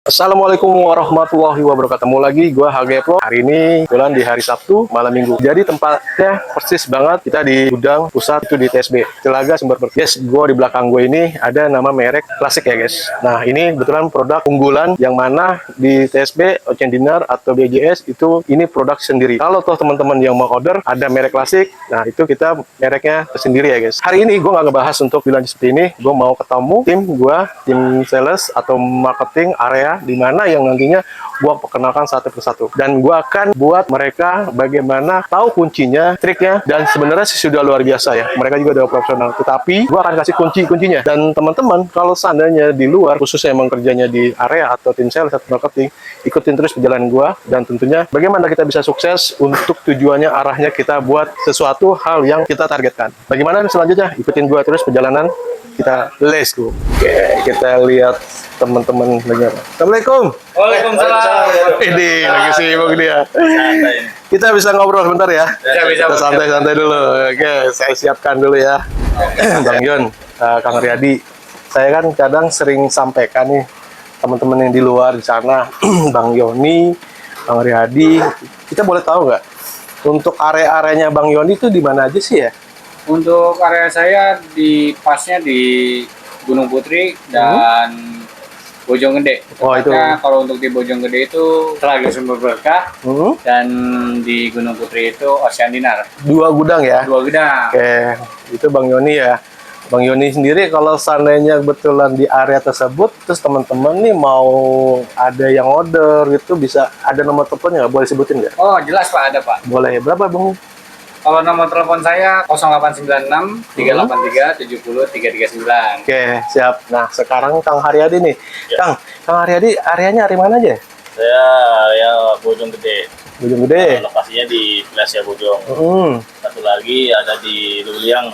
Assalamualaikum warahmatullahi wabarakatuh. Ketemu lagi gue HG Pro. Hari ini bulan di hari Sabtu malam minggu. Jadi tempatnya persis banget kita di gudang pusat itu di TSB Telaga Sumber Berkah. Guys, gue di belakang gue ini ada nama merek klasik ya guys. Nah ini kebetulan produk unggulan yang mana di TSB Ocean Dinner atau BJS itu ini produk sendiri. Kalau toh teman-teman yang mau order ada merek klasik, nah itu kita mereknya sendiri ya guys. Hari ini gue nggak ngebahas untuk bilang seperti ini. Gue mau ketemu tim sales atau marketing area di mana yang nantinya gua perkenalkan satu persatu, dan gua akan buat mereka bagaimana tahu kuncinya, triknya, dan sebenarnya sudah luar biasa ya. Mereka juga udah profesional, tetapi gua akan kasih kuncinya. Dan teman-teman kalau seandainya di luar, khususnya emang kerjanya di area atau tim sales atau marketing, ikutin terus perjalanan gua, dan tentunya bagaimana kita bisa sukses untuk tujuannya, arahnya kita buat sesuatu hal yang kita targetkan. Bagaimana selanjutnya? Ikutin gua terus perjalanan kita, let's go. Oke, kita lihat teman-teman dengar. Assalamualaikum. Waalaikumsalam. Ini lagi sibuk dia. Kita bisa ngobrol sebentar ya? Bisa. Kita santai-santai dulu. Oke, saya siapkan dulu ya. Bang Yon, Kang Riyadi. Saya kan kadang sering sampaikan nih teman-teman yang di luar di sana, Bang Yoni, Kang Riyadi. Kita boleh tahu nggak untuk area-areanya Bang Yoni itu di mana aja sih ya? Untuk area saya pasnya di Gunung Putri dan Bojonggede. Oh, itu. Kalau untuk di Bojonggede itu Telaga Sumber Berkah, dan di Gunung Putri itu Ocean Dinner. Dua gudang ya? Dua gudang. Oke, itu Bang Yoni ya. Bang Yoni sendiri kalau seandainya kebetulan di area tersebut, terus teman-teman nih mau ada yang order gitu, bisa ada nomor teleponnya nggak? Boleh sebutin nggak? Oh jelas Pak, ada Pak. Boleh. Berapa Bang? Kalau nomor telepon saya 0896 383 70 339. Oke, siap. Nah, sekarang Kang Haryadi nih. Ya. Kang Haryadi areanya dari mana aja? Saya area Bojonggede. Bojonggede. Lokasinya di Plaza Bojong. Satu lagi ada di Luliang,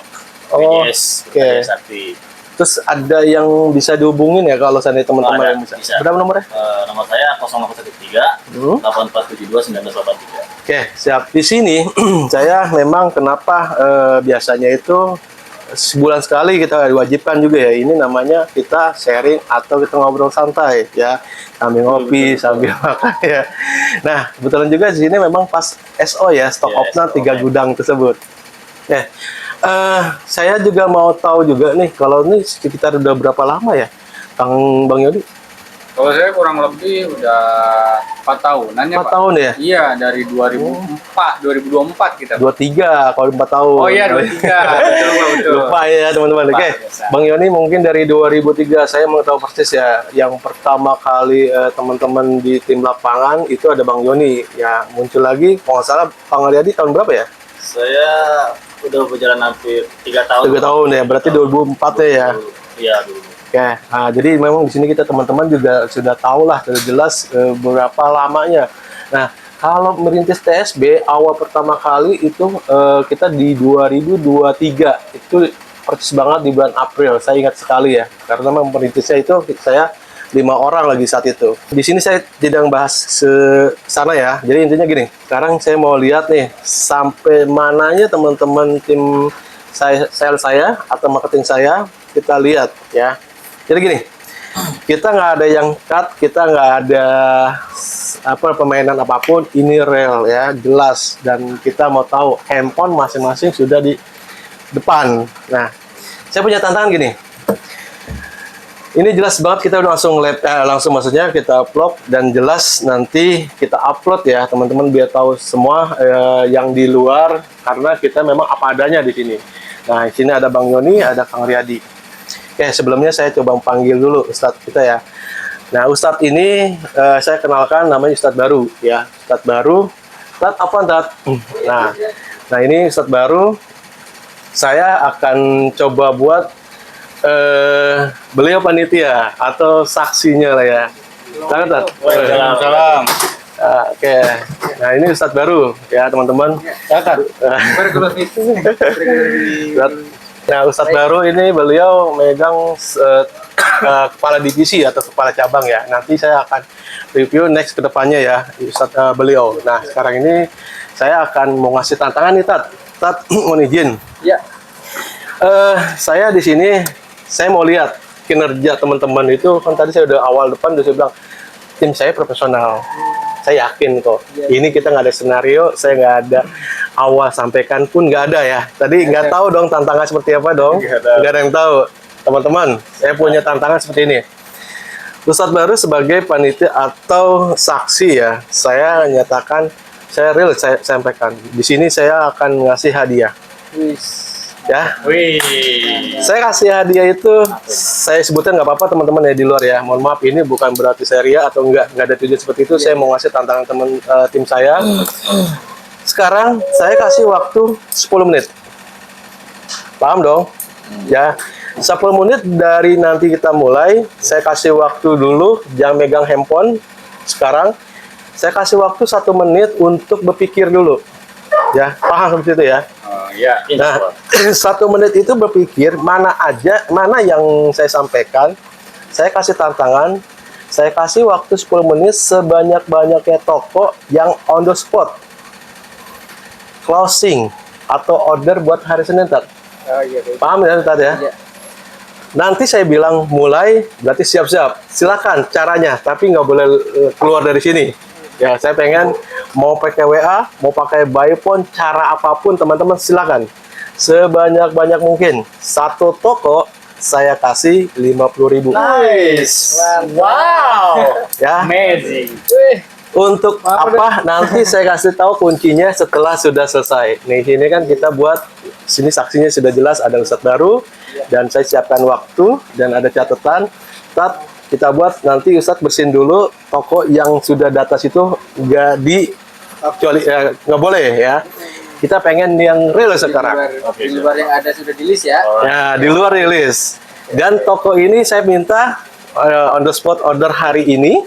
Oh, BJS, oke. Sakti. Terus ada yang bisa dihubungin ya kalau seandainya teman-teman Ada, yang bisa. bisa. Berapa nomornya? Nomor saya 0813 8472 1983. Oke, siap. Di sini saya memang kenapa biasanya itu sebulan sekali kita diwajibkan juga ya. Ini namanya kita sharing atau kita ngobrol santai ya, sambil ngopi, sambil makan ya. Nah, kebetulan juga di sini memang pas SO ya, stock Ya, option SO, 3 gudang tersebut. Nah, saya juga mau tahu juga nih, kalau ini sekitar udah berapa lama ya, Bang Yodi? Kalau saya kurang lebih udah 4 tahunan ya 4 Pak. tahun ya? Iya, dari 2024 kita. 23 kalau 4 tahun. Oh iya, 23. Betul. Lupa ya teman-teman. Oke, biasa. Bang Yoni mungkin dari 2003 saya mau tahu persis ya. Yang pertama kali teman-teman di tim lapangan itu ada Bang Yoni. Ya muncul lagi, kalau nggak salah Bang Riyadi tahun berapa ya? Saya udah berjalan hampir 3 tahun. 3 tahun ya, berarti 2004 ya. Iya, dulu. Oke, nah, jadi memang di sini kita teman-teman juga sudah tahu lah, sudah jelas berapa lamanya. Nah, kalau merintis TSB awal pertama kali itu kita di 2023, itu persis banget di bulan April. Saya ingat sekali ya, karena memang merintisnya itu saya 5 orang lagi saat itu. Di sini saya tidak bahas ke sana ya. Jadi intinya gini, sekarang saya mau lihat nih sampai mananya teman-teman tim sales saya atau marketing saya, kita lihat ya. Jadi gini, kita nggak ada yang cut, kita nggak ada permainan apapun, ini real ya, jelas, dan kita mau tahu handphone masing-masing sudah di depan. Nah, saya punya tantangan gini. Ini jelas banget, kita udah langsung maksudnya kita upload, dan jelas nanti kita upload ya teman-teman biar tahu semua yang di luar, karena kita memang apa adanya di sini. Nah, di sini ada Bang Yoni, ada Kang Riyadi. Oke, sebelumnya saya coba panggil dulu Ustadz kita ya. Nah, Ustadz ini saya kenalkan namanya Ustadz baru ya. Ustadz baru. Ustadz apa Ustadz? Nah ini Ustadz baru. Saya akan coba buat beliau panitia atau saksinya lah ya. Selamat Ustadz. Waalaikumsalam. Oke. Nah, ini Ustadz baru ya teman-teman. Nah, Ustadz baru ini beliau megang kepala divisi atau kepala cabang ya. Nanti saya akan review next ke depannya ya, Ustadz beliau. Nah, sekarang ini saya akan mau ngasih tantangan nih, Tat, mohon izin. Ya. Saya di sini, saya mau lihat kinerja teman-teman itu. Kan tadi saya udah awal depan udah saya bilang, tim saya profesional. Saya yakin kok. Ini kita nggak ada senario, saya nggak ada awal sampaikan pun nggak ada ya. Tadi nggak tahu dong tantangan seperti apa dong. Nggak ada yang tahu. Teman-teman, saya punya tantangan seperti ini. Ustadz baru sebagai panitia atau saksi ya, saya nyatakan, saya real saya sampaikan. Di sini saya akan ngasih hadiah. Ya, Wih. saya kasih hadiah itu, saya sebutkan nggak apa-apa teman-teman ya di luar ya. Mohon maaf, ini bukan berarti saya ria atau nggak ada tujuan seperti itu. Saya mau ngasih tantangan tim saya. Sekarang saya kasih waktu 10 menit. Paham dong? Ya, 10 menit dari nanti kita mulai. Saya kasih waktu dulu, jangan megang handphone. Sekarang saya kasih waktu 1 menit untuk berpikir dulu. Ya, paham seperti itu ya? Ya. Nah, 1 menit itu berpikir mana yang saya sampaikan, saya kasih tantangan, saya kasih waktu 10 menit sebanyak-banyaknya toko yang on the spot, closing atau order buat hari Senin, Tat. Paham ya, Tat ya? Nanti saya bilang mulai, berarti siap-siap. Silakan caranya, tapi nggak boleh keluar dari sini. Ya, saya pengen mau pakai WA, mau pakai by phone, cara apapun teman-teman silakan. Sebanyak-banyak mungkin. 1 toko saya kasih 50.000. Nice. Wow. Ya. Amazing. Untuk apa? Nanti saya kasih tahu kuncinya setelah sudah selesai. Nih, ini kan kita buat sini saksinya sudah jelas, ada Ustadz baru dan saya siapkan waktu dan ada catatan. Kita buat nanti Ustadz bersihin dulu toko yang sudah data situ nggak nggak boleh ya. Kita pengen yang real sekarang. Di luar yang ada sudah di list ya. Ya, di luar rilis. Dan toko ini saya minta on the spot order hari ini.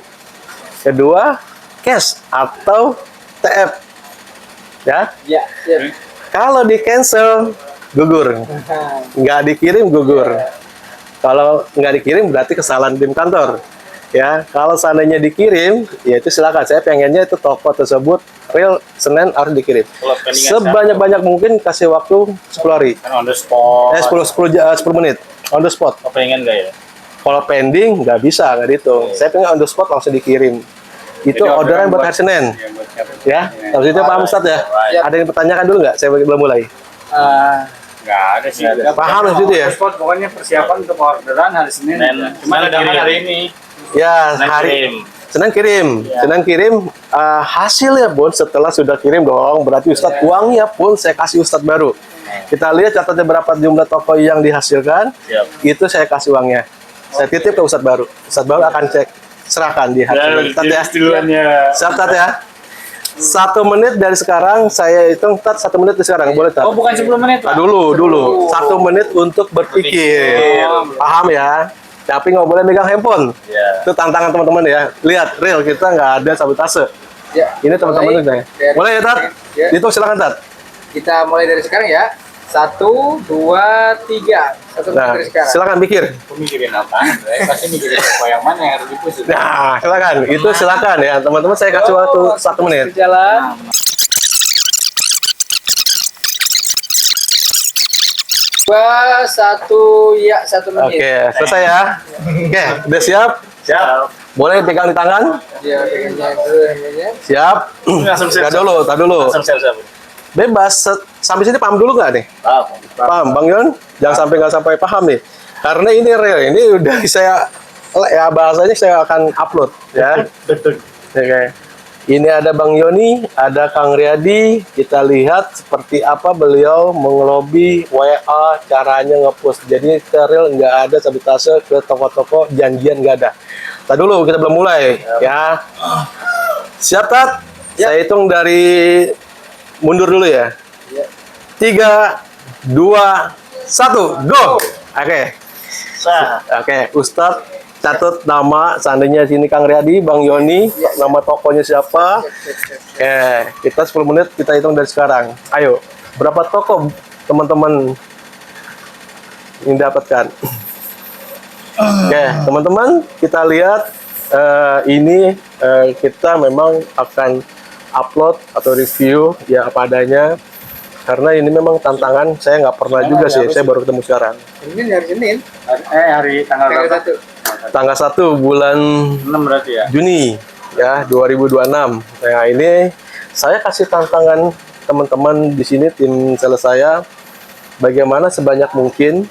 Kedua, cash atau TF. Ya. Ya, siap. Kalau di cancel, gugur. Nggak dikirim, gugur. Kalau nggak dikirim berarti kesalahan tim kantor. Ya, kalau seandainya dikirim, ya itu silakan. Saya pengennya itu toko tersebut real Senin harus dikirim. Kalau pendingan Sebanyak-banyak mungkin kasih waktu 10 hari. kan on the spot. 10 menit on the spot. Apa pengen nggak ya? Kalau pending nggak bisa, nggak dihitung. Saya pengen on the spot langsung dikirim. Itu Jadi orderan buat hari Senin. Ya, habis itu paham Ustadz ya? Ada yang bertanyakan dulu nggak? Saya belum mulai. Nggak ada sih. Paham di situ ya? Spot pokoknya persiapan untuk orderan hari Senin. Cuma ada hari ini. Ya, Senin hari kirim. Senin kirim. Senin kirim hasilnya pun setelah sudah kirim dong. Berarti Ustadz uangnya pun saya kasih Ustadz baru. Kita lihat catatnya berapa jumlah toko yang dihasilkan. Siap. Itu saya kasih uangnya. Saya titip ke Ustadz baru. Ustadz baru akan cek serahkan di hari Tat ya. Siap Tat ya. 1 menit dari sekarang saya hitung. Tat 1 menit dari sekarang boleh Tat? Oh, bukan 10 menit, Pak. Dulu 1 menit untuk berpikir. Paham ya? Tapi nggak boleh megang handphone. Ya. Itu tantangan teman-teman ya. Lihat real kita nggak ada sabotase. Ya. Ini teman-teman udah. Boleh ya Tat? Ya. Itu silakan Tat. Kita mulai dari sekarang ya. 1, 2, 3. 1 Nah, dari sekarang. silakan pikir. Aku mikirin apa? Pasti mikirin apa yang mana yang harus dipusing. Nah, silakan. Itu silakan ya teman-teman. Saya kasih waktu 1 menit. Jalan. Dua, 1, ya 1 menit. Oke, selesai ya. Oke, udah siap? Siap. Boleh pegang di tangan? Dia pegangnya dulu handphonenya. Siap. Langsung siap. Tar dulu. Langsung siap. Bebas. Sampai sini paham dulu nggak nih? Paham, Bang Yon? Jangan sampai nggak sampai paham nih. Karena ini real. Ini udah saya ya bahasanya saya akan upload ya. Oke. Ini ada Bang Yoni, ada Kang Riyadi. Kita lihat seperti apa beliau mengelobi WA, caranya ngepost. Jadi real nggak ada sabotase ke toko-toko, janjian nggak ada. Tadi dulu kita belum mulai ya. Siap Tat? Saya hitung dari mundur dulu ya. 3, 2, 1, go. Oke. Oke, Ustadz catat nama, seandainya sini Kang Riyadi, Bang Yoni, nama tokonya siapa. Kita 10 menit kita hitung dari sekarang. Ayo, berapa toko teman-teman yang dapatkan? Oke, teman-teman, kita lihat ini kita memang akan upload atau review ya apa adanya. Karena ini memang tantangan, saya nggak pernah juga sih, saya baru ketemu sekarang. Ini hari Senin. Hari tanggal berapa? 1. tanggal 1 bulan 6 berarti ya. Juni ya 2026. Nah, ini saya kasih tantangan teman-teman di sini tim sales saya bagaimana sebanyak mungkin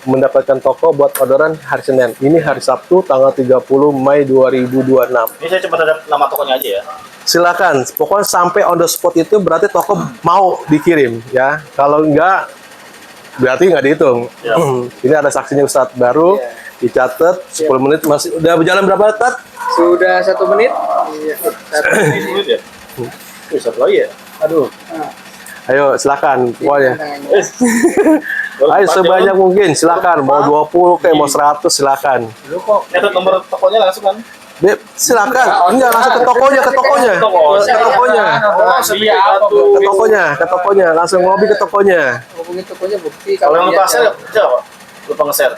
mendapatkan toko buat orderan hari Senin. Ini hari Sabtu tanggal 30 Mei 2026. Ini saya cuma ada nama tokonya aja ya. Silakan, pokoknya sampai on the spot itu berarti toko mau dikirim ya. Kalau enggak berarti nggak dihitung. Ya. Ini ada saksinya Ustadz baru, dicatat 10 menit masih udah berjalan berapa Tat? Sudah 1 menit. Iya. 1 menit. Ini ya. Satu lagi ya. Aduh. Ayo silakan pokoknya. Tangannya. Ayo sebanyak mungkin silakan, mau 20 kayak mau 100 silakan. Lu kok Nyatet nomor tokonya langsung kan? Beb, silakan. Enggak langsung ke tokonya, ke tokonya. Ke tokonya. Ke tokonya, langsung lobby ke tokonya. Hubungi tokonya bukti Kalau yang lupa dia- share, jawab. Lupa nge-share.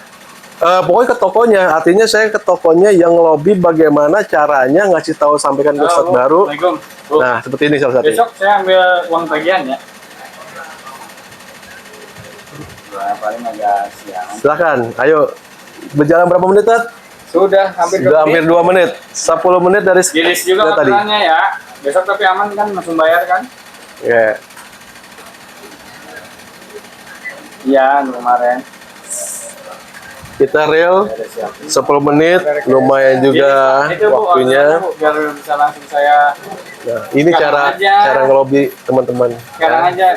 Pokoknya ke tokonya, artinya saya ke tokonya yang lobby bagaimana caranya ngasih tahu sampaikan ke Ustadz baru. Assalamualaikum. Bu, Nah, seperti ini salah satu. besok saya ambil uang tagihan ya. Wah, paling agak siangan. Silakan, ayo. Berjalan berapa menit, Tat? Sudah hampir Sudah 2 hampir menit. 2 menit. 10 menit dari Di list juga dari tadi. orderannya ya. Besok tapi aman kan, langsung bayar kan? Ya. Iya, kemarin. Kita real 10 menit, lumayan juga Itu, Bu, waktunya. orderannya, Bu, biar bisa langsung saya Nah, ini Sekarang cara aja. ngelobi teman-teman. sekarang Ya. aja.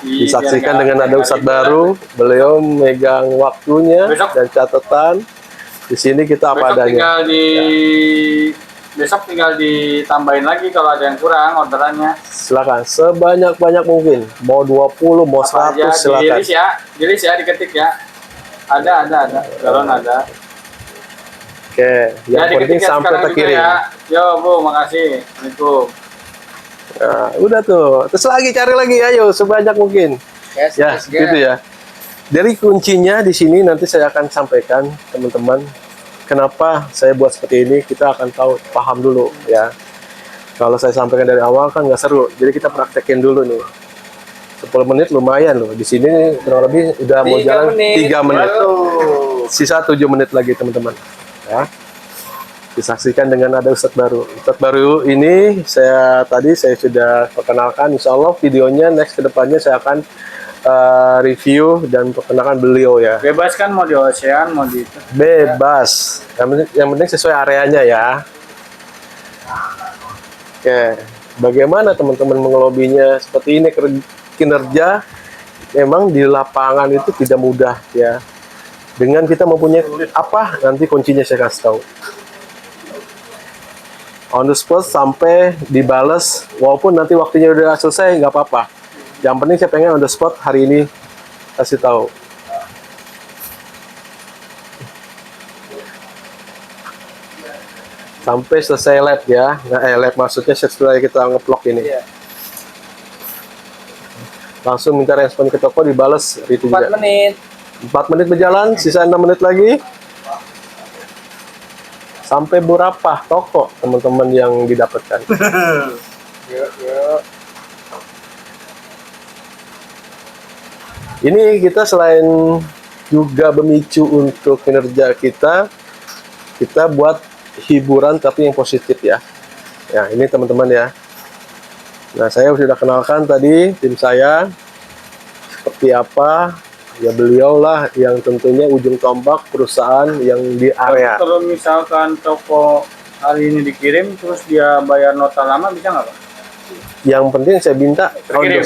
Disaksikan Biar dengan nggak ada Ustadz ribet. baru, beliau megang waktunya Besok. dan catatan. Di sini kita apa Besok adanya. tinggal ditambahin lagi kalau ada yang kurang orderannya. Silakan sebanyak-banyak mungkin. Mau 20, mau Apa 100 aja silakan. dirilis ya, diketik ya. Ada. Galon ada. Oke, yang Ya, penting diketik ya sampai sekarang juga terkirim. ya. Yo, Bu, makasih. Assalamualaikum. Nah, udah tuh. Terus lagi cari lagi, ayo sebanyak mungkin. Yes, Ya, yes, gitu ya. Dari kuncinya di sini nanti saya akan sampaikan teman-teman. Kenapa saya buat seperti ini? Kita akan tahu, paham dulu ya. Kalau saya sampaikan dari awal kan nggak seru. Jadi kita praktekin dulu nih. 10 menit lumayan loh. Di sini kurang lebih udah mau 3 jalan menit. 3 menit. Waduh. Sisa 7 menit lagi teman-teman. Ya. Disaksikan dengan ada Ustadz baru. Ustadz baru ini saya sudah perkenalkan. Insya Allah videonya next kedepannya saya akan review dan perkenalkan beliau ya. Bebas kan mau di ocean, mau di itu. Bebas. Yang penting sesuai areanya ya. Oke. Bagaimana teman-teman mengelobinya? Seperti ini kinerja memang di lapangan itu tidak mudah ya. Dengan kita mempunyai apa nanti kuncinya saya kasih tahu. On the spot sampai dibales, walaupun nanti waktunya udah selesai nggak apa-apa. Yang penting saya pengen on the spot hari ini kasih tahu. Sampai selesai lab ya. Nah, lab maksudnya setelah kita ngeplok ini. Iya. Langsung minta respon ke toko dibales itu 4 juga. menit. 4 menit berjalan, sisa 6 menit lagi. Sampai berapa toko teman-teman yang didapatkan? Yuk, yuk. Ini kita selain juga memicu untuk kinerja kita buat hiburan tapi yang positif ya. Ya, ini teman-teman ya. Nah, saya sudah kenalkan tadi tim saya seperti apa. Ya beliau lah yang tentunya ujung tombak perusahaan yang di area. Kalau misalkan toko hari ini dikirim terus dia bayar nota lama bisa nggak, Pak? Yang penting saya minta Terkirim.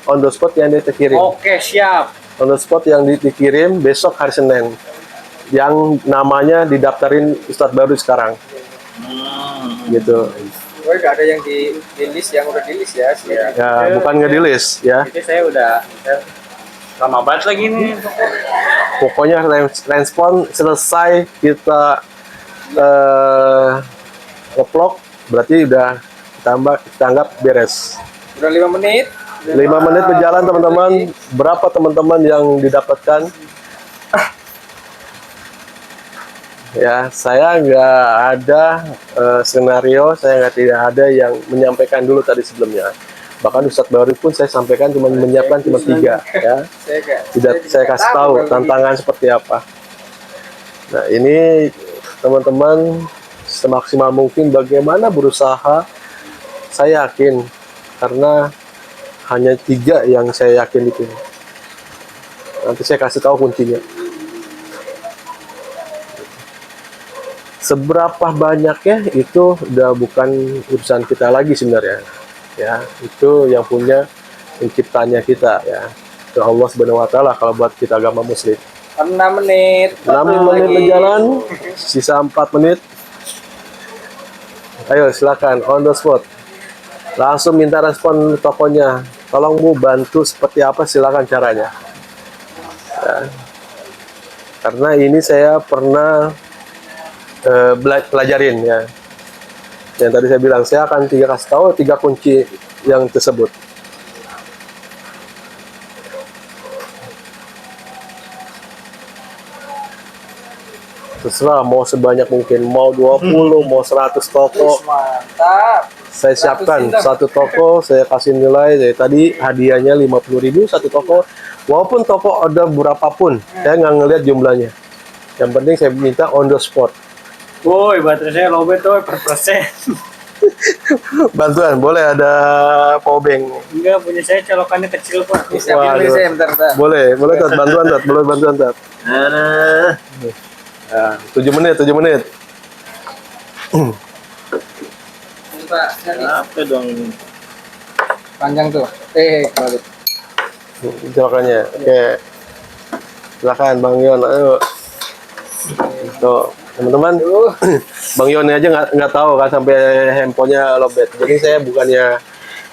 on the spot yang dia terkirim. Oke, siap. On the spot yang dikirim besok hari Senin. Yang namanya didaftarin Ustadz baru sekarang. Gitu. Oh, udah ada yang di list, yang udah di list ya. Ya, bukan nge-di-list ya. Itu saya lama banget lagi nih. Pokoknya respon selesai kita ngeplok berarti udah kita anggap beres. Udah 5 menit. 5 menit berjalan teman-teman. Berapa teman-teman yang didapatkan? Ya, saya nggak ada skenario, saya tidak ada yang menyampaikan dulu tadi sebelumnya. Bahkan Ustadz baru pun saya sampaikan cuma menyiapkan cuma 3 ya. Tidak saya kasih tahu tantangan seperti apa. Nah, ini teman-teman semaksimal mungkin bagaimana berusaha. Saya yakin, karena hanya 3 yang saya yakin itu. Nanti saya kasih tahu kuncinya. Seberapa banyaknya itu udah bukan urusan kita lagi sebenarnya. Ya, itu yang punya penciptanya kita ya. Itu Allah Subhanahu wa taala kalau buat kita agama muslim. 6 menit. 6 menit berjalan, sisa 4 menit. Ayo silakan on the spot. Langsung minta respon tokonya. Tolong Bu bantu seperti apa, silakan caranya. Ya. Karena ini saya pernah pelajarin ya. Yang tadi saya bilang, saya akan kasih tahu 3 kunci yang tersebut. Terserah mau sebanyak mungkin, mau 20, mau 100 toko. Mantap. Saya siapkan 1 toko, saya kasih nilai. Dari tadi hadiahnya 50.000 1 toko. Walaupun toko ada berapapun, saya nggak ngelihat jumlahnya. Yang penting saya minta on the spot. Woi, baterai saya lowbat tuh per persen. Bantuan, boleh ada power bank. Enggak, punya saya colokannya kecil kok. Bisa pilih saya bentar. Boleh Tat, bantuan Tat, boleh bantuan Tat. Nah, 7 menit. Pak, Apa dong ini? panjang tuh. Balik. Silakannya. Oke. Silakan Bang Yon, ayo. Tuh, teman-teman. Bang Yon aja nggak tahu kan sampai handphonenya lowbat. Jadi saya bukannya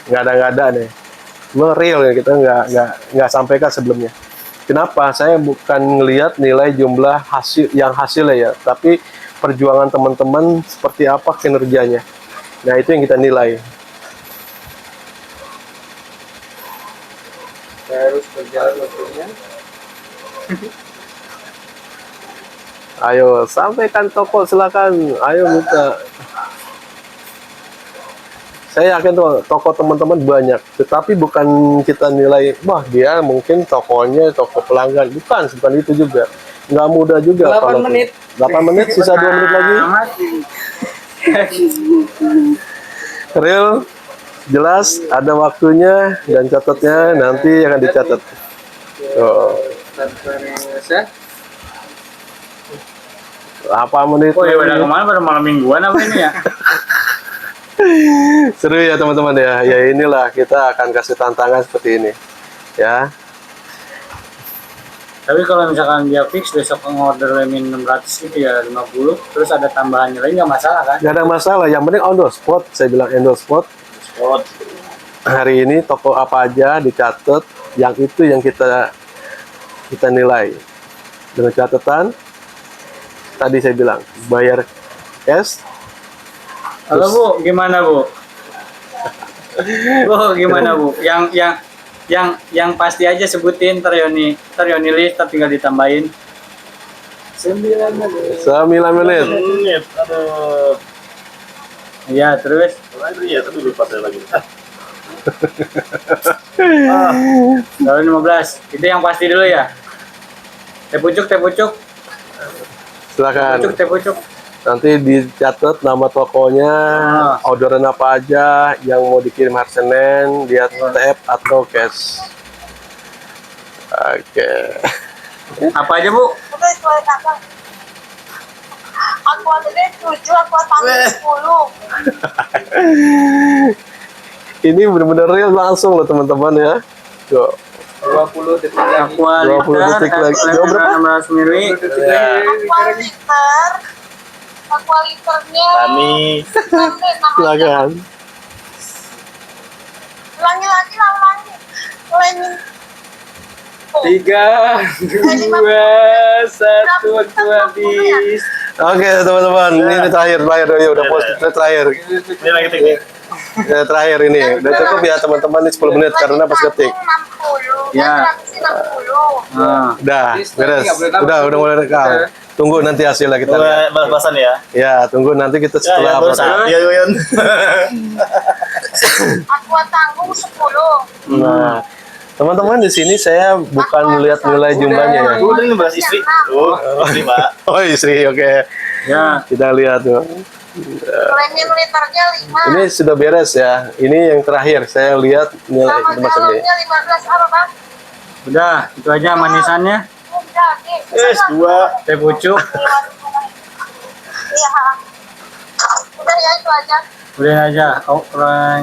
ngada-ngada nih. Cuma real ya, kita nggak sampaikan sebelumnya. Kenapa? Saya bukan ngelihat nilai jumlah hasilnya ya, tapi perjuangan teman-teman seperti apa kinerjanya. Nah, itu yang kita nilai. Harus berjalan waktunya. Ayo, sampaikan toko, silakan. Ayo minta. Saya yakin tuh toko teman-teman banyak, tetapi bukan kita nilai, wah dia mungkin tokonya toko pelanggan. Bukan itu juga. Nggak mudah juga. 8 menit. 8 menit, sisa 2 menit lagi. Real, jelas, ada waktunya dan catatnya nanti akan dicatat. Tuh. 8 menit. Oh ya udah kemana pada malam mingguan apa ini ya? Seru ya teman-teman ya. Ya inilah kita akan kasih tantangan seperti ini. Ya. Tapi kalau misalkan dia fix besok ngorder lemin 600 gitu ya 50, terus ada tambahan nilai nggak masalah kan? Gak ada masalah. Yang penting on the spot. Saya bilang on the spot. Hari ini toko apa aja dicatat. Yang itu yang kita nilai. Dengan catatan. Tadi saya bilang bayar cash. Halo Bu, gimana Bu? Bu, gimana Bu? Yang pasti aja sebutin ntar Yoni list tinggal ditambahin. 9 menit. 9 menit. Aduh. Iya, terus Iya, tapi lupa saya lagi. tahun 15. Itu yang pasti dulu ya. Teh pucuk. Silakan. Teh pucuk. Nanti dicatat nama tokonya, orderan apa aja, yang mau dikirim hari Senin, dia tap atau cash. Oke. Apa aja Bu? Aku ada 7, aku tambah 10. Ini benar-benar real langsung loh teman-teman ya. Tuh. 20 detik lagi. 20 detik lagi. Jauh berapa? 600 mili. Aqua liternya Kami Silakan. ulangi lagi. Lemin 3, 2, 1, waktu habis. Oke teman-teman, ini terakhir ya udah post terakhir. ini lagi teknik. Ya, terakhir ini. Udah cukup ya teman-teman, ini 10 menit karena pas ketik. 60. Ya. 160. Nah, Udah, beres. Udah mulai rekam. Tunggu nanti hasilnya kita lihat. Balas-balasan ya. Ya, tunggu nanti kita Ya, setelah baru saat. Iya, Yon. Aqua tanggung 10. Nah, teman-teman di sini saya bukan melihat nilai jumlahnya ya. Udah ini balas istri. Istri, Pak. Oh istri, oke. Ya. Kita lihat tuh. Lemon liternya 5. Ini sudah beres ya. Ini yang terakhir. Saya lihat nilai Sama itu masuk nih. galonnya 15 apa bang? Udah, itu aja manisannya. Udah, oke. Es, 2. Teh pucuk. Iya. Udah ya itu aja. Udah aja. Oh, keren.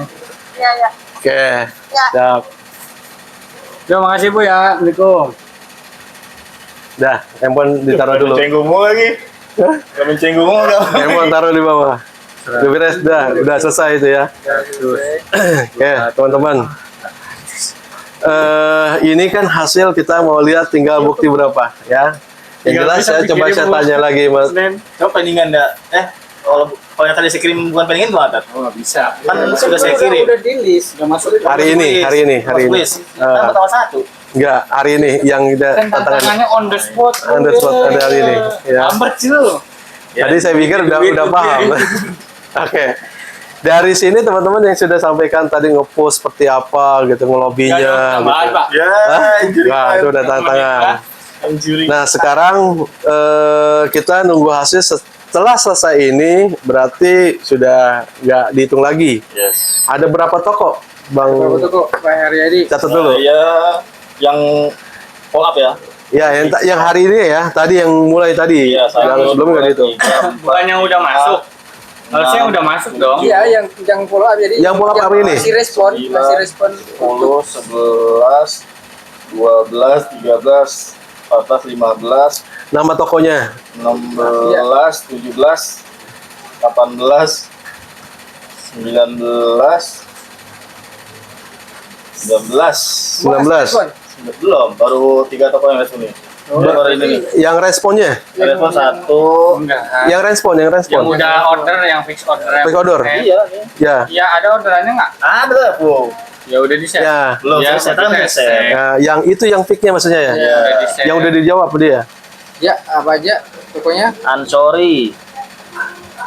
Iya ya. Oke. Ya. Siap. Yo, makasih Bu ya. Assalamualaikum. Dah, handphone ditaruh dulu. Mencenggumu lagi. Gak mencenggumu dong. Handphone taruh di bawah. Udah beres, udah selesai itu ya. Oke, teman-teman. Ini kan hasil kita mau lihat tinggal bukti berapa ya. Yang jelas saya coba saya tanya lagi Mas. Coba pendingan enggak? Kalau yang tadi saya kirim bukan pendingan gimana? Tat? Oh, bisa. Kan sudah saya kirim. Udah di list. Udah masuk. Hari ini. Masuk list. Kan pertama 1. Enggak, hari ini yang kita Kan tantangan tantangannya on the spot. On the spot, ada hari ini, ya. Lambat sih lu. tadi saya pikir udah paham. Oke. Dari sini teman-teman yang sudah sampaikan tadi ngepost seperti apa gitu ngelobinya Tambahan, gitu. Pak. Ya, Nah, itu udah tantangan. Nah, sekarang kita nunggu hasil setelah selesai ini berarti sudah nggak dihitung lagi. Yes. Ada berapa toko, Bang? Berapa tuh kok Pak Haryadi? Catat dulu. Ya, yang follow up ya. Ya, yang hari ini ya, tadi yang mulai tadi. Iya, yang sebelumnya nggak dihitung. Bukan yang udah masuk. Harusnya yang udah masuk dong. Iya, yang follow up jadi. Yang follow up apa ini? Masih respon 9, untuk 10, 11, 12, 13, 14, 15, Nama tokonya 16, 17, 18, 19, 19. 19. Belum, baru 3 toko yang respon nih. Baru ini nih. Yang responnya? Respon 1. Enggak. Yang respon. Yang udah order, yang fix order. Fix order? Iya, iya. Ya. Iya, ada orderannya nggak? Ada lah, Bu. Ya udah di set. Ya. Belum, Ya, saya udah kan di set. set. Ya, yang itu yang fix-nya maksudnya ya? Ya, udah di set. Yang udah dijawab dia. Ya, apa aja tokonya? Ansori,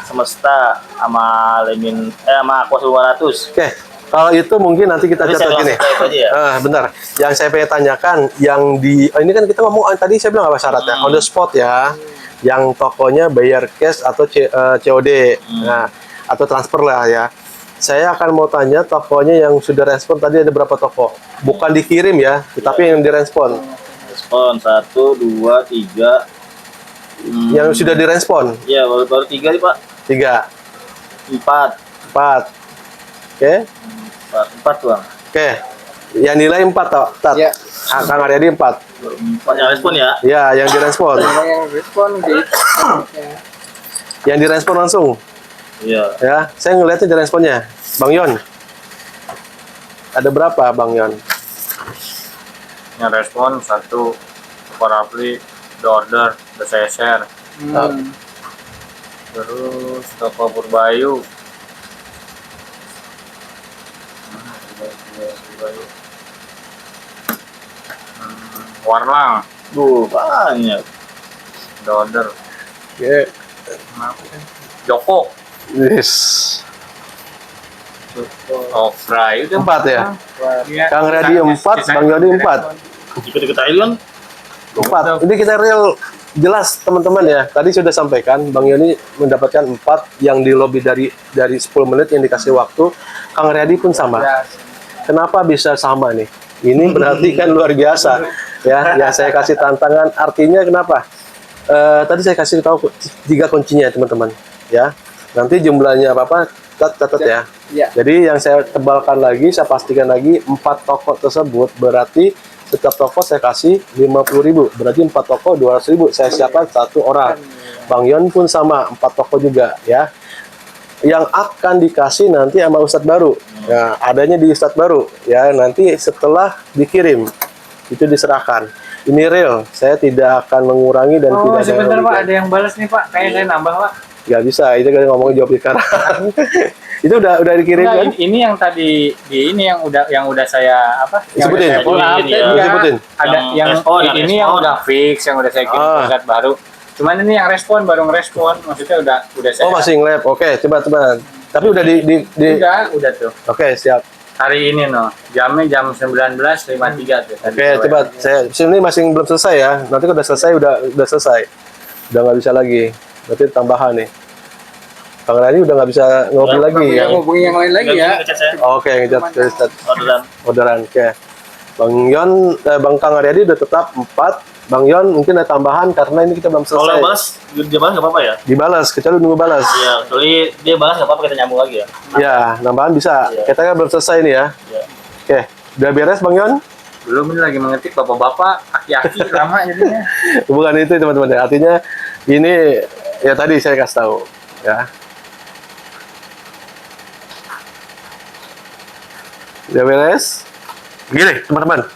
Semesta, sama Lemin, sama Aqua 200. Oke. Kalau itu mungkin nanti kita Tapi saya catat gini. langsung type aja ya. Bentar. Yang saya pengen tanyakan, yang di ini kan kita ngomong tadi saya bilang apa syaratnya? On the spot ya. Yang tokonya bayar cash atau COD. Nah, atau transfer lah ya. Saya akan mau tanya tokonya yang sudah respon tadi ada berapa toko? Bukan dikirim ya, tetapi yang direspon. Respon 1, 2, 3. Yang sudah direspon Ya, baru 3 nih, Pak. 3, 4. 4. Oke. 4 Bang. Oke. Yang nilai 4 toh, Tat. Ya. Kang Aryadi 4. 4 yang respon ya. Ya, yang direspon. Yang respon di. Yang direspon langsung. Iya. Ya, saya ngeliatnya diresponnya. Bang Yon. Ada berapa, Bang Yon? Yang respon 1 Parapli, udah order, udah saya share. Terus toko Purbayu. Warlang, Banyak. udah order. Oke. Joko, Yes. Fry, udah 4 ya? Iya. Kang Aryadi 4, Bang Yodi 4. Ikut-ikut Thailand. 4. Ini kita real jelas teman-teman ya. Tadi sudah sampaikan Bang Yoni mendapatkan 4 yang di lobby dari 10 menit yang dikasih waktu. Kang Aryadi pun sama. Kenapa bisa sama nih? Ini berarti kan luar biasa ya. Yang saya kasih tantangan artinya kenapa? Tadi saya kasih tahu 3 kuncinya teman-teman ya. Nanti jumlahnya apa catat ya. Ya. Jadi yang saya tebalkan lagi, saya pastikan lagi 4 toko tersebut berarti setiap toko saya kasih 50.000. Berarti 4 toko 200.000. Saya siapkan 1 orang. Bang Yon pun sama 4 toko juga ya. Yang akan dikasih nanti sama Ustadz baru. Nah, adanya di Ustadz baru ya. Nanti setelah dikirim itu diserahkan. Ini real. Saya tidak akan mengurangi dan tidak ada sebentar yang Pak, ada yang balas nih Pak. Kayaknya saya nambah Pak. nggak bisa. Itu kan ngomongin jawab sekarang. Itu udah dikirim Enggak, kan? ini yang tadi di ini yang udah saya apa? Yang Sebutin. udah saya pull up, Ini ya. iya. Sebutin. Ada Yang yang respon, yang ini respon. yang udah fix, yang udah saya kirim Ah. ke Ustadz baru. Cuman ini yang respon baru ngerespon, maksudnya udah saya. Oh, masih nge-lab. Oke, coba. Tapi udah di Udah tuh. Oke, siap. Hari ini jamnya jam 19.53 tuh. tadi Oke, saya coba WA. saya sini masih belum selesai ya. Nanti kalau udah selesai udah selesai. Udah nggak bisa lagi. Berarti tambahan nih. Kang Rani udah nggak bisa ngopi lagi ya. Yang ngubungi yang lain lagi ya. Ngechat saya. Oke, ngecat Orderan. orderan. Oke. Bang Yon, Bang Kang Aryadi udah tetap 4. Bang Yon mungkin ada tambahan karena ini kita belum Kalau selesai. yang balas, dia balas nggak apa-apa ya? Dibalas, kecuali nunggu balas. Iya, kecuali dia balas nggak apa-apa, kita nyambung lagi ya. Ya, nambahan bisa. Iya. Kita kan belum selesai nih ya. Iya. Oke, udah beres Bang Yon? Belum, ini lagi mengetik bapak-bapak, aki-aki lama jadinya. Bukan itu teman-teman. Artinya ini ya tadi saya kasih tahu ya. Udah beres? Gini teman-teman.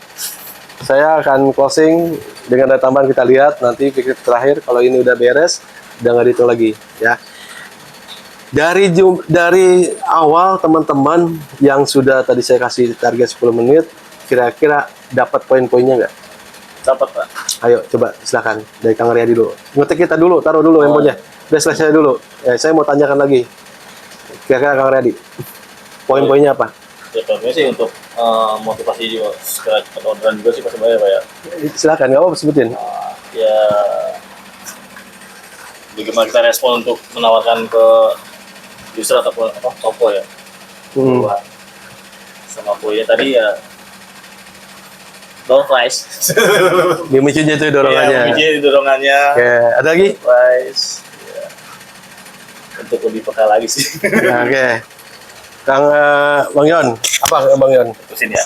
Saya akan closing dengan ada tambahan, kita lihat nanti pikir terakhir kalau ini udah beres, udah nggak dihitung lagi ya. Dari awal teman-teman yang sudah tadi saya kasih target 10 menit, kira-kira dapat poin-poinnya nggak? Dapat, Pak. Ayo coba silakan dari Kang Riyadi dulu. Ngetik kita dulu, taruh dulu handphonenya. Udah selesai dulu. Ya, saya mau tanyakan lagi. Kira-kira Kang Riyadi, poin-poinnya apa? Ya, contohnya sih untuk motivasi juga segera cepat orderan juga sih Pak sebenarnya Pak ya. Silakan, nggak apa-apa sebutin. Ya, bagaimana kita respon untuk menawarkan ke user ataupun apa toko ya. Hmm. Buat sama poinnya tadi ya low price. Memicunya itu dorongannya. Ya, dorongannya. Oke, ada lagi? Price. Ya. Untuk lebih peka lagi sih. Ya, oke. Kang Bang Yon, apa Bang Yon? Terusin ya.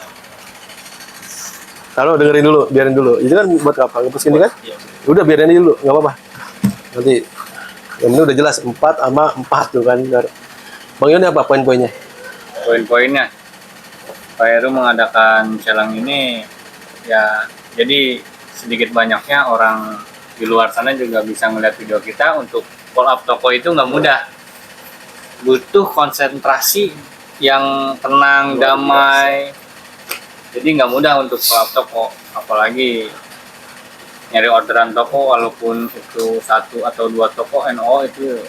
Taruh dengerin dulu, biarin dulu. Itu kan buat apa? Ngepus ini kan? Iya. Udah biarin aja dulu, nggak apa-apa. Nanti yang ini udah jelas 4 sama 4 tuh kan. Bang Yon apa poin-poinnya? Poin-poinnya, Pak Heru mengadakan celang ini ya, jadi sedikit banyaknya orang di luar sana juga bisa melihat video kita. Untuk call up toko itu nggak mudah, butuh konsentrasi yang tenang, damai. Jadi nggak mudah untuk call up toko, apalagi nyari orderan toko, walaupun itu 1 atau 2 toko NO itu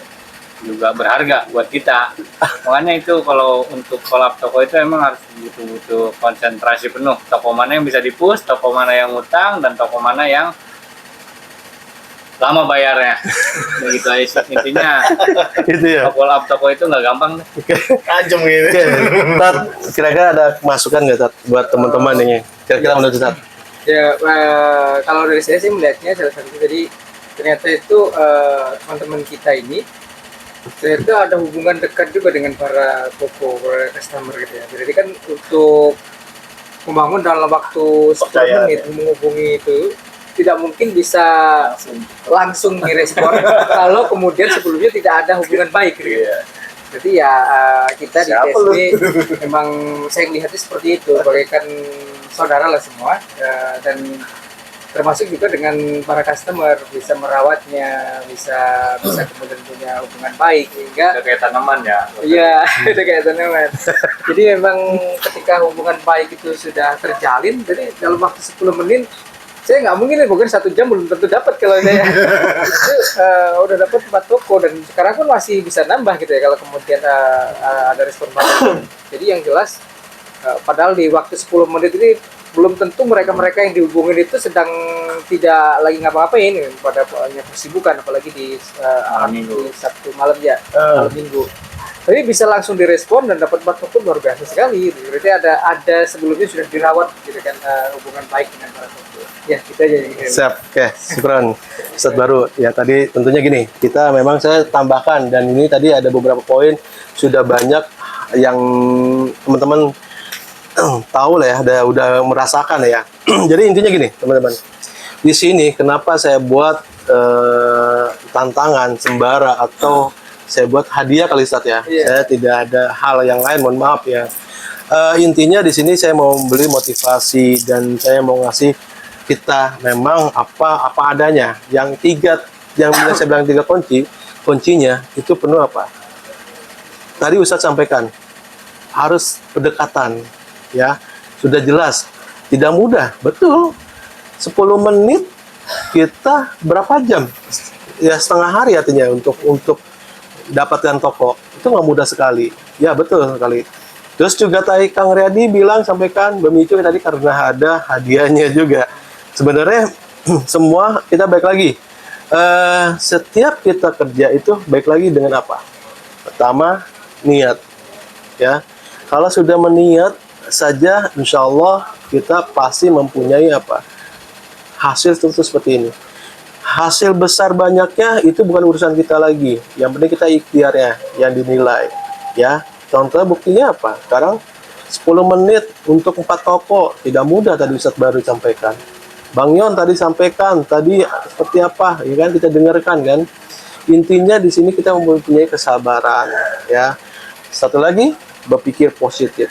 juga berharga buat kita. Makanya itu kalau untuk call up toko itu emang harus butuh konsentrasi penuh. Toko mana yang bisa di-push, toko mana yang ngutang, dan toko mana yang lama bayarnya. Begitu aja sih intinya. Itu ya. Call up toko itu nggak gampang deh. Tajam gitu. Oke, Tat, kira-kira ada masukan nggak Tat buat teman-teman ini? Kira-kira menurut Tat? Ya, kalau dari saya sih melihatnya salah satu, jadi ternyata itu teman-teman kita ini ternyata ada hubungan dekat juga dengan para toko, para customer gitu ya. Jadi kan untuk membangun dalam waktu 10 Percaya, menit menghubungi itu tidak mungkin bisa langsung direspon kalau kemudian sebelumnya tidak ada hubungan baik gitu. Iya. Jadi ya kita di Siapa TSB memang saya melihatnya seperti itu, bagaikan saudara lah semua, dan termasuk juga dengan para customer, bisa merawatnya, bisa kemudian punya hubungan baik hingga Udah kayak tanaman ya. iya itu kayak tanaman. Jadi memang ketika hubungan baik itu sudah terjalin, jadi dalam waktu 10 menit saya nggak mungkin, mungkin 1 jam belum tentu dapat kalau saya itu udah dapat 4 toko, dan sekarang pun masih bisa nambah gitu ya kalau kemudian ada respon baik. Jadi yang jelas padahal di waktu 10 menit ini belum tentu mereka-mereka yang dihubungin itu sedang tidak lagi ngapa-ngapain pada banyak kesibukan, apalagi di Minggu. di Sabtu malam ya, malam Minggu. Tapi bisa langsung direspon dan dapat 4 toko, luar biasa sekali. Berarti ada sebelumnya sudah dirawat gitu kan, hubungan baik dengan para toko. Ya, kita jadi Siap, oke, syukron. Ustadz baru, ya tadi tentunya gini, kita memang saya tambahkan, dan ini tadi ada beberapa poin, sudah banyak yang teman-teman tahu lah ya, udah merasakan ya. Jadi intinya gini, teman-teman. Di sini kenapa saya buat tantangan sembara atau saya buat hadiah kali Ustadz ya. Iya. Saya tidak ada hal yang lain, mohon maaf ya. Intinya di sini saya mau beli motivasi dan saya mau ngasih kita memang apa adanya. Yang bila saya bilang 3 kuncinya itu penuh apa? Tadi Ustadz sampaikan harus pendekatan. Ya, sudah jelas, tidak mudah, betul. 10 menit kita berapa jam? Ya setengah hari artinya untuk dapatkan toko itu nggak mudah sekali. Ya betul sekali. Terus juga tadi Kang Riyadi bilang, sampaikan Bemicu tadi karena ada hadiahnya juga. Sebenarnya semua kita balik lagi setiap kita kerja itu baik lagi dengan apa? Pertama, niat. Ya, kalau sudah meniat saja, insya Allah kita pasti mempunyai apa? Hasil tentu seperti ini. Hasil besar banyaknya itu bukan urusan kita lagi. Yang penting kita ikhtiarnya yang dinilai. Ya, contoh buktinya apa? Sekarang 10 menit untuk 4 toko tidak mudah tadi Ustadz baru sampaikan. Bang Yon tadi sampaikan tadi seperti apa? Ya kan kita dengarkan kan. Intinya di sini kita mempunyai kesabaran. Ya, satu lagi berpikir positif.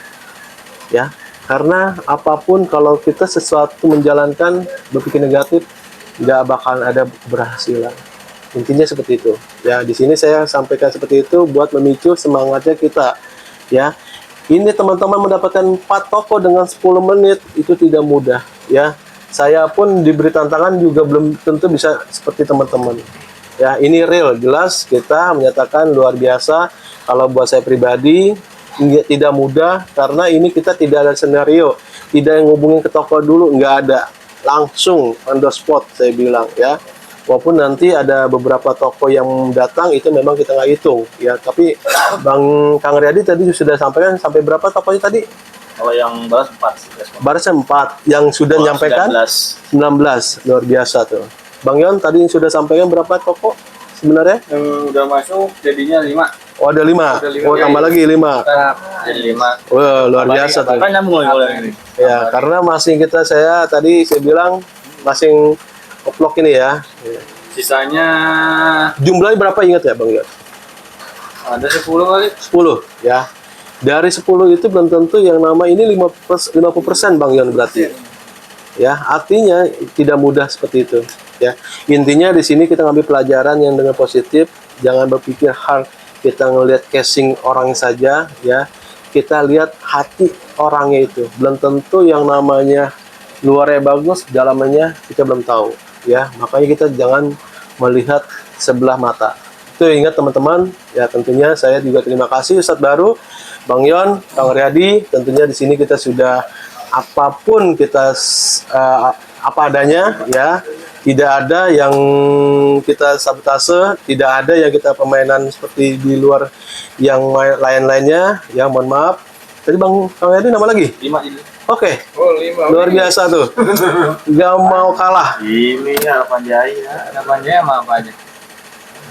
Ya, karena apapun kalau kita sesuatu menjalankan berpikir negatif nggak bakal ada keberhasilan. Intinya seperti itu. Ya, di sini saya sampaikan seperti itu buat memicu semangatnya kita. Ya, ini teman-teman mendapatkan 4 toko dengan 10 menit itu tidak mudah. Ya, saya pun diberi tantangan juga belum tentu bisa seperti teman-teman. Ya, ini real, jelas kita menyatakan luar biasa. Kalau buat saya pribadi tidak mudah karena ini kita tidak ada scenario, tidak yang ngubungin ke toko dulu, nggak ada. Langsung on the spot saya bilang ya, walaupun nanti ada beberapa toko yang datang itu memang kita nggak hitung ya, tapi Kang Riyadi tadi sudah sampaikan sampai berapa tokonya tadi? Kalau yang balas 4. Barisnya 4 yang sudah menyampaikan 19 luar biasa tuh. Bang Yon tadi sudah sampaikan berapa toko sebenarnya? Yang udah masuk jadinya 5. Oh ada 5, oh tambah lagi 5. Jadi 5. Wah luar biasa tuh. Kan nyambung ini. Ya, karena masing saya bilang masing vlog ini ya. Sisanya Jumlahnya berapa ingat ya Bang Yon? ada 10 kali. 10 ya. Dari 10 itu belum tentu yang nama ini 50% Bang Yon berarti. Ya, artinya tidak mudah seperti itu ya. Intinya di sini kita ngambil pelajaran yang dengan positif, jangan berpikir hal kita ngelihat casing orang saja ya. Kita lihat hati orangnya itu. Belum tentu yang namanya luarnya bagus, dalamnya kita belum tahu ya. Makanya kita jangan melihat sebelah mata. Itu ingat teman-teman ya. Tentunya saya juga terima kasih Ustadz baru Bang Yon, Kang Riyadi. Tentunya di sini kita sudah apapun kita apa adanya ya. Tidak ada yang kita sabotase, tidak ada yang kita permainan seperti di luar yang lain-lainnya ya. Mohon maaf. Tadi Bang Kang Riyadi nama lagi? 5 ini. Oke. Oh, 5. Luar biasa tuh. Gak mau kalah. Ini harapan jaya. Harapannya sama apa aja?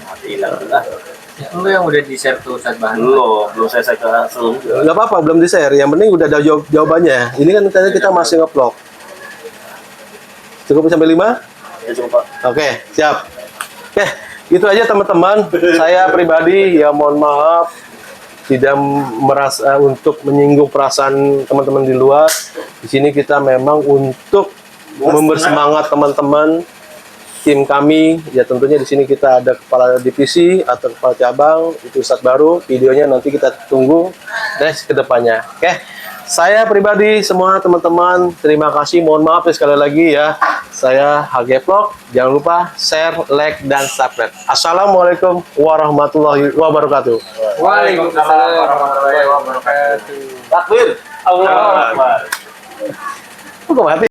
Mati hilang lah. Ya, lu yang udah di-share tuh Ustadz Bahan. Belum saya ke langsung. Gak apa-apa, belum di-share. Yang penting udah ada jawabannya. Ini kan tadi kita masih nge-vlog. Cukup sampai 5? Ya coba. Oke, siap. Oke, itu aja teman-teman. Saya pribadi ya mohon maaf tidak merasa untuk menyinggung perasaan teman-teman di luar. Di sini kita memang untuk memberi semangat teman-teman tim kami. Ya tentunya di sini kita ada kepala divisi atau kepala cabang, itu Ustadz baru. Videonya nanti kita tunggu next ke depannya. Oke. Saya pribadi semua teman-teman terima kasih, mohon maaf ya sekali lagi ya. Saya HG Vlog, jangan lupa share, like, dan subscribe. Assalamualaikum warahmatullahi wabarakatuh. Waalaikumsalam warahmatullahi wabarakatuh. Takbir. Allah Akbar. Kok mati?